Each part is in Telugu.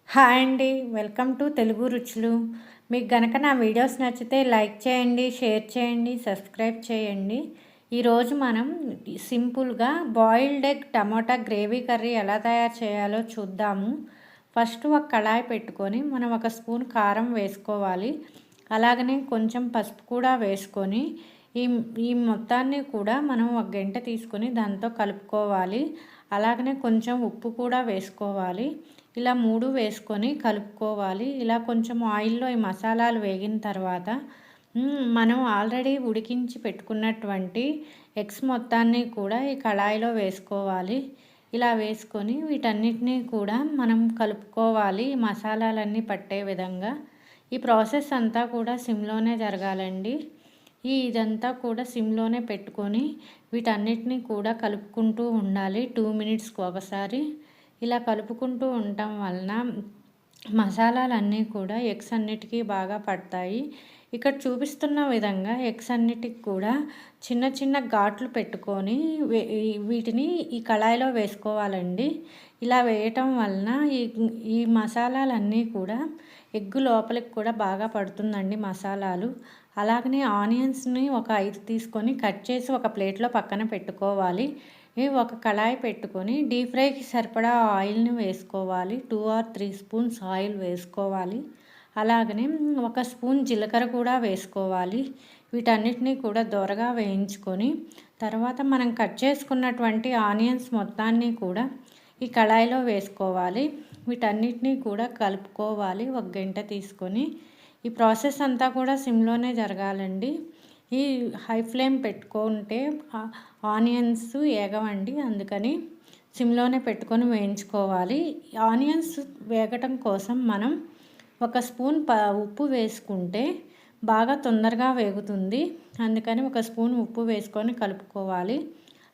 హాయ్ అండి. వెల్కమ్ టు తెలుగు రుచులు. మీకు గనక నా వీడియోస్ నచ్చితే లైక్ చేయండి, షేర్ చేయండి, సబ్స్క్రైబ్ చేయండి. ఈరోజు మనం సింపుల్గా బాయిల్డ్ ఎగ్ టమాటా గ్రేవీ కర్రీ ఎలా తయారు చేయాలో చూద్దాము. ఫస్ట్ ఒక కళాయి పెట్టుకొని మనం ఒక స్పూన్ కారం వేసుకోవాలి. అలాగనే కొంచెం పసుపు కూడా వేసుకొని ఈ ఈ మొత్తాన్ని కూడా మనం ఒక గంట తీసుకొని దాంతో కలుపుకోవాలి. అలాగనే కొంచెం ఉప్పు కూడా వేసుకోవాలి. ఇలా 3 వేసుకొని కలుపుకోవాలి. ఇలా కొంచెం ఆయిల్‌లో ఈ మసాలాలు వేగిన తర్వాత మనం ఆల్రెడీ ఉడికించి పెట్టుకున్నటువంటి ఎగ్స్ మొత్తాన్ని కూడా ఈ కళాయిలో వేసుకోవాలి. ఇలా వేసుకొని వీటన్నిటిని కూడా మనం కలుపుకోవాలి ఈ మసాలాలన్నీ పట్టే విధంగా. ఈ ప్రాసెస్ అంతా కూడా సిమ్‌లోనే జరగాలండి. ఇదంతా కూడా సిమ్‌లోనే పెట్టుకొని వీటన్నిటిని కూడా కలుపుకుంటూ ఉండాలి 2 మినిట్స్‌కి ఒకసారి. ఇలా కలుపుకుంటూ ఉండటం వలన మసాలాలన్నీ కూడా ఎగ్స్ అన్నిటికీ బాగా పడతాయి. ఇక్కడ చూపిస్తున్న విధంగా ఎగ్స్ అన్నిటికి కూడా చిన్న చిన్న ఘాట్లు పెట్టుకొని వీటిని ఈ కళాయిలో వేసుకోవాలండి. ఇలా వేయటం వలన ఈ మసాలాలన్నీ కూడా ఎగ్గు లోపలికి కూడా బాగా పడుతుందండి మసాలాలు. అలాగనే ఆనియన్స్ని ఒక 5 తీసుకొని కట్ చేసి ఒక ప్లేట్లో పక్కన పెట్టుకోవాలి. ఒక కళాయి పెట్టుకొని డీప్ ఫ్రైకి సరిపడా ఆయిల్ని వేసుకోవాలి. 2 or 3 స్పూన్స్ ఆయిల్ వేసుకోవాలి. అలాగనే ఒక స్పూన్ జీలకర్ర కూడా వేసుకోవాలి. వీటన్నిటిని కూడా దోరగా వేయించుకొని తర్వాత మనం కట్ చేసుకున్నటువంటి ఆనియన్స్ మొత్తాన్ని కూడా ఈ కళాయిలో వేసుకోవాలి. వీటన్నిటిని కూడా కలుపుకోవాలి ఒక గంట తీసుకొని. ఈ ప్రాసెస్ అంతా కూడా సిమ్లోనే జరగాలండి. ఈ హై ఫ్లేమ్ పెట్టుకుంటే ఆనియన్స్ ఏగవండి, అందుకని సిమ్లోనే పెట్టుకొని వేయించుకోవాలి. ఆనియన్స్ వేగటం కోసం మనం ఒక స్పూన్ ఉప్పు వేసుకుంటే బాగా తొందరగా వేగుతుంది. అందుకని ఒక స్పూన్ ఉప్పు వేసుకొని కలుపుకోవాలి.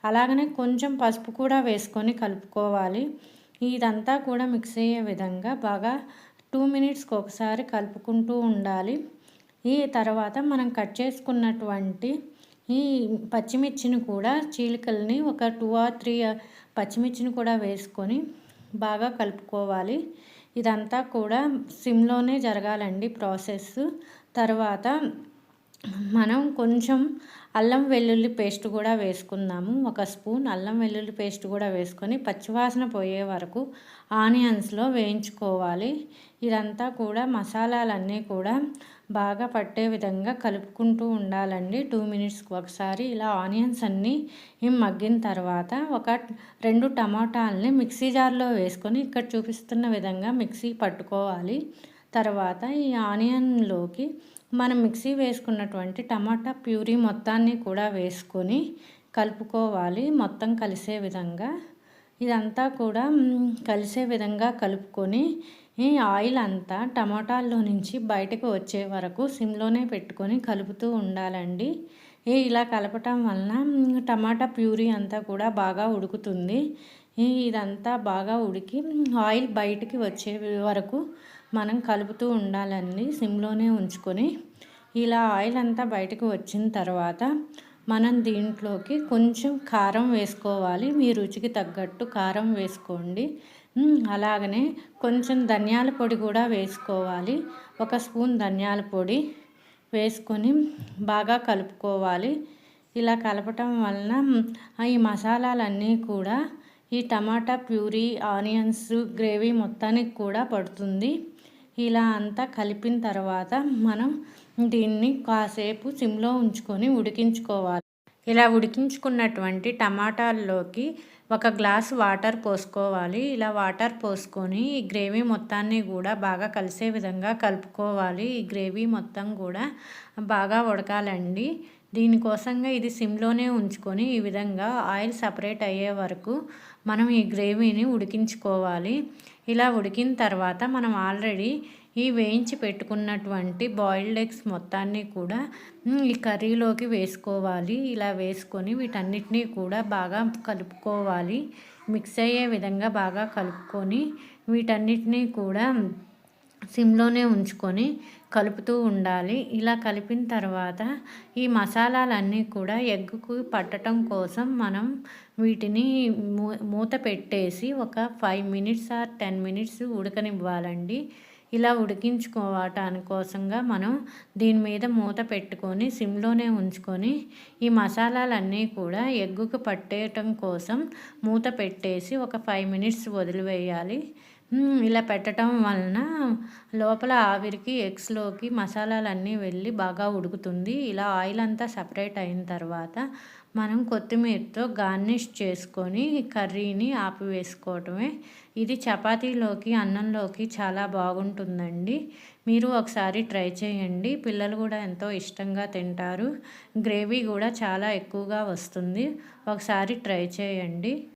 అలాగనే కొంచెం పసుపు కూడా వేసుకొని కలుపుకోవాలి. ఇదంతా కూడా మిక్స్ అయ్యే విధంగా బాగా 2 మినిట్స్కి ఒకసారి కలుపుకుంటూ ఉండాలి. ఈ తర్వాత మనం కట్ చేసుకున్నటువంటి ఈ పచ్చిమిర్చిని కూడా చీలికల్ని ఒక 2 or 3 పచ్చిమిర్చిని కూడా వేసుకొని బాగా కలుపుకోవాలి. ఇదంతా కూడా సిమ్లోనే జరగాలండి ప్రాసెస్. తర్వాత మనం కొంచెం అల్లం వెల్లుల్లి పేస్ట్ కూడా వేసుకుందాము. ఒక స్పూన్ అల్లం వెల్లుల్లి పేస్ట్ కూడా వేసుకొని పచ్చివాసన పోయే వరకు ఆనియన్స్లో వేయించుకోవాలి. ఇదంతా కూడా మసాలాలన్నీ కూడా బాగా పట్టే విధంగా కలుపుకుంటూ ఉండాలండి 2 మినిట్స్కి ఒకసారి. ఇలా ఆనియన్స్ అన్నీ మగ్గిన తర్వాత ఒక 2 టమాటాలని మిక్సీ జార్లో వేసుకొని ఇక్కడ చూపిస్తున్న విధంగా మిక్సీ పట్టుకోవాలి. తర్వాత ఈ ఆనియన్లోకి మనం మిక్సీ వేసుకున్నటువంటి టమాటా ప్యూరీ మొత్తాన్ని కూడా వేసుకొని కలుపుకోవాలి మొత్తం కలిసే విధంగా. ఇదంతా కూడా కలిసే విధంగా కలుపుకొని ఈ ఆయిల్ అంతా టమాటాల్లో నుంచి బయటకు వచ్చే వరకు సిమ్లోనే పెట్టుకొని కలుపుతూ ఉండాలండి. ఇలా కలపటం వలన టమాటా ప్యూరీ అంతా కూడా బాగా ఉడుకుతుంది. ఇదంతా బాగా ఉడికి ఆయిల్ బయటికి వచ్చే వరకు మనం కలుపుతూ ఉండాలండి సిమ్లోనే ఉంచుకొని. ఇలా ఆయిల్ అంతా బయటకు వచ్చిన తర్వాత మనం దీంట్లోకి కొంచెం కారం వేసుకోవాలి. మీ రుచికి తగ్గట్టు కారం వేసుకోండి. అలాగనే కొంచెం ధనియాల పొడి కూడా వేసుకోవాలి. ఒక స్పూన్ ధనియాల పొడి వేసుకొని బాగా కలుపుకోవాలి. ఇలా కలపటం వలన ఈ మసాలాలన్నీ కూడా ఈ టమాటా ప్యూరీ ఆనియన్స్ గ్రేవీ మొత్తానికి కూడా పడుతుంది. ఇలా అంతా కలిపిన తర్వాత మనం దీన్ని కాసేపు సిమ్లో ఉంచుకొని ఉడికించుకోవాలి. ఇలా ఉడికించుకున్నటువంటి టమాటాల్లోకి ఒక గ్లాసు వాటర్ పోసుకోవాలి. ఇలా వాటర్ పోసుకొని ఈ గ్రేవీ మొత్తాన్ని కూడా బాగా కలిసే విధంగా కలుపుకోవాలి. ఈ గ్రేవీ మొత్తం కూడా బాగా ఉడకాలండి. దీనికోసంగా ఇది సిమ్లోనే ఉంచుకొని ఈ విధంగా ఆయిల్ సపరేట్ అయ్యే వరకు మనం ఈ గ్రేవీని ఉడికించుకోవాలి. ఇలా ఉడికిన తర్వాత మనం ఆల్రెడీ ఈ వేయించి పెట్టుకున్నటువంటి బాయిల్డ్ ఎగ్స్ మొత్తాన్ని కూడా ఈ కర్రీలోకి వేసుకోవాలి. ఇలా వేసుకొని వీటన్నిటినీ కూడా బాగా కలుపుకోవాలి. మిక్స్ అయ్యే విధంగా బాగా కలుపుకొని వీటన్నిటినీ కూడా సిమ్లోనే ఉంచుకొని కలుపుతూ ఉండాలి. ఇలా కలిపిన తర్వాత ఈ మసాలాలన్నీ కూడా ఎగ్గుకు పట్టడం కోసం మనం వీటిని మూత పెట్టేసి ఒక 5 మినిట్స్ ఆర్ 10 మినిట్స్ ఉడకనివ్వాలండి. ఇలా ఉడికించుకోవటానికి కోసంగా మనం దీని మీద మూత పెట్టుకొని సిమ్లోనే ఉంచుకొని ఈ మసాలాలన్నీ కూడా ఎగ్గుకు పట్టేయటం కోసం మూత పెట్టేసి ఒక 5 మినిట్స్ వదిలివేయాలి. ఇలా పెట్టడం వలన లోపల ఆవిరికి ఎగ్స్లోకి మసాలాలన్నీ వెళ్ళి బాగా ఉడుకుతుంది. ఇలా ఆయిల్ అంతా సపరేట్ అయిన తర్వాత మనం కొత్తిమీరతో గార్నిష్ చేసుకొని కర్రీని ఆపివేసుకోవటమే. ఇది చపాతీలోకి అన్నంలోకి చాలా బాగుంటుందండి. మీరు ఒకసారి ట్రై చేయండి. పిల్లలు కూడా ఎంతో ఇష్టంగా తింటారు. గ్రేవీ కూడా చాలా ఎక్కువగా వస్తుంది. ఒకసారి ట్రై చేయండి.